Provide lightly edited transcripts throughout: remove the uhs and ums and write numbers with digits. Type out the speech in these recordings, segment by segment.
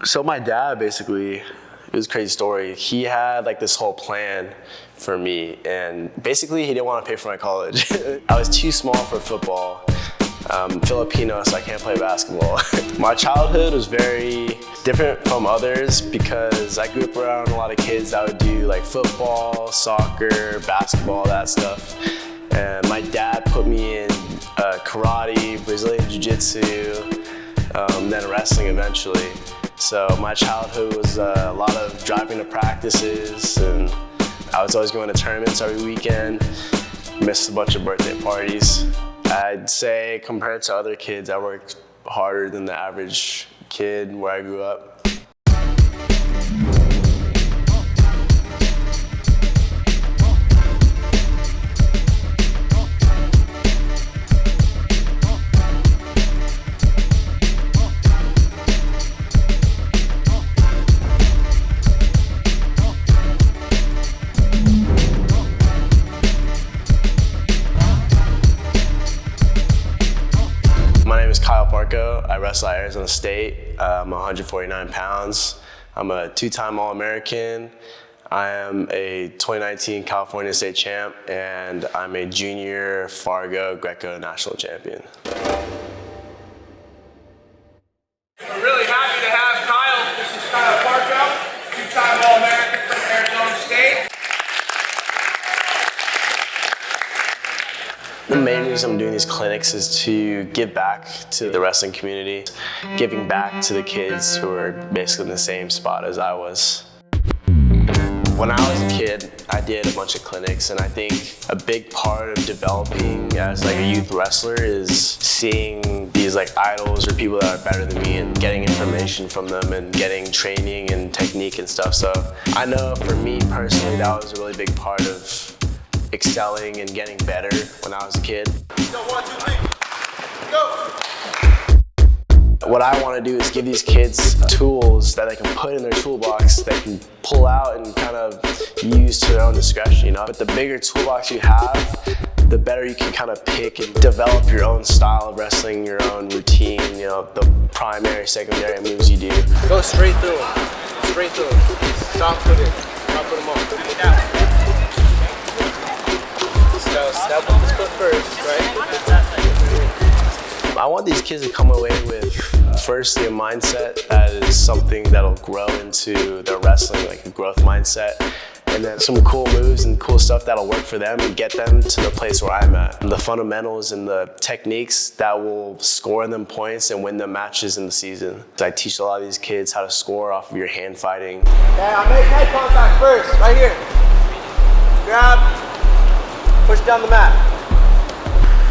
So my dad basically, it was a crazy story. He had like this whole plan for me, and basically he didn't want to pay for my college. I was too small for football. I'm Filipino, so I can't play basketball. My childhood was very different from others because I grew up around a lot of kids that would do like football, soccer, basketball, that stuff. And my dad put me in karate, Brazilian jiu-jitsu, then wrestling eventually. So my childhood was a lot of driving to practices, and I was always going to tournaments every weekend, missed a bunch of birthday parties. I'd say compared to other kids, I worked harder than the average kid where I grew up. My name is Parco. I wrestle at Arizona State. I'm 149 pounds. I'm a two-time All-American. I am a 2019 California State champ, and I'm a junior Fargo Greco national champion. We're really happy to have Kyle. This is Kyle Parco, two-time All-American from Arizona State. The main reason I'm doing these clinics is to give back to the wrestling community, giving back to the kids who are basically in the same spot as I was. When I was a kid, I did a bunch of clinics, and I think a big part of developing as like a youth wrestler is seeing these like idols or people that are better than me and getting information from them and getting training and technique and stuff. So I know for me personally, that was a really big part of excelling and getting better when I was a kid. Go, 1, 2, 3, go! What I want to do is give these kids tools that they can put in their toolbox, they can pull out and kind of use to their own discretion, you know? But the bigger toolbox you have, the better you can kind of pick and develop your own style of wrestling, your own routine, you know, the primary, secondary moves you do. Go straight through them. Straight through them. Stop putting them on. Put it down. So step with this foot first, right? I want these kids to come away with, firstly, a mindset that is something that'll grow into their wrestling, like a growth mindset, and then some cool moves and cool stuff that'll work for them and get them to the place where I'm at. The fundamentals and the techniques that will score them points and win them matches in the season. I teach a lot of these kids how to score off of your hand fighting. Okay, I'll make head contact first, right here. Grab. Push down the mat.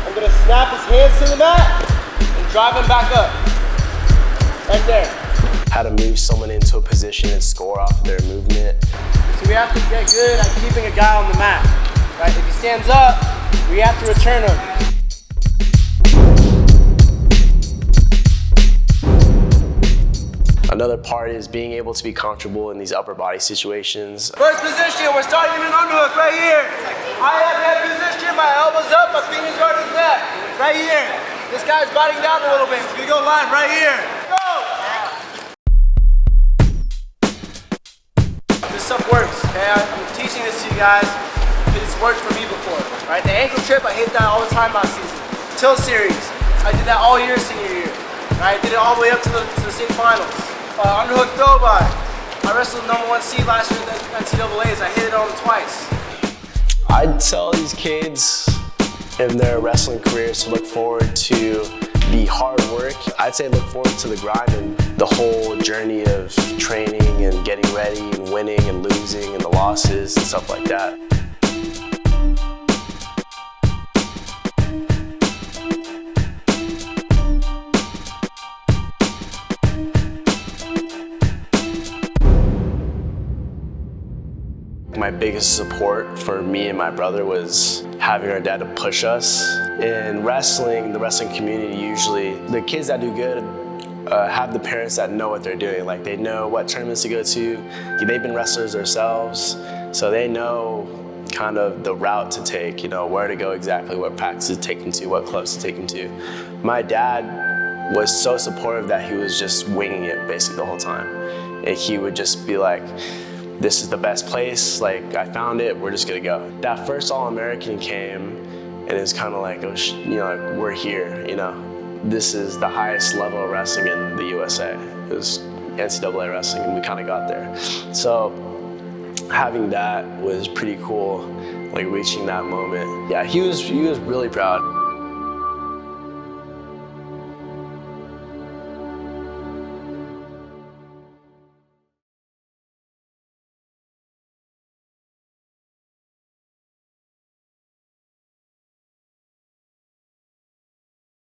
I'm gonna snap his hands to the mat and drive him back up. Right there. How to move someone into a position and score off of their movement. So we have to get good at keeping a guy on the mat. Right? If he stands up, we have to return him. Another part is being able to be comfortable in these upper body situations. First position, we're starting in an underhook right here. I have head position, my elbows up, my fingers guarding his neck. Right here. This guy's biting down a little bit. So we go live right here. Go! This stuff works, okay? I'm teaching this to you guys because it's worked for me before. Right? The ankle trip, I hit that all the time last season. Tilt series, I did that all year senior year. Right? I did it all the way up to the state finals. Underhook throw by. I wrestled #1 seed last year in the NCAAs. I hit it on them twice. I'd tell these kids in their wrestling careers to look forward to the hard work. I'd say look forward to the grind and the whole journey of training and getting ready and winning and losing and the losses and stuff like that. My biggest support for me and my brother was having our dad to push us. In wrestling, the wrestling community usually, the kids that do good have the parents that know what they're doing. Like they know what tournaments to go to. They've been wrestlers themselves, so they know kind of the route to take, you know, where to go exactly, what practices to take them to, what clubs to take them to. My dad was so supportive that he was just winging it basically the whole time. And he would just be like, this is the best place, like I found it, we're just gonna go. That first All-American came and it was kind of like, oh, like we're here, This is the highest level of wrestling in the USA. It was NCAA wrestling and we kind of got there. So having that was pretty cool, like reaching that moment. Yeah, he was really proud.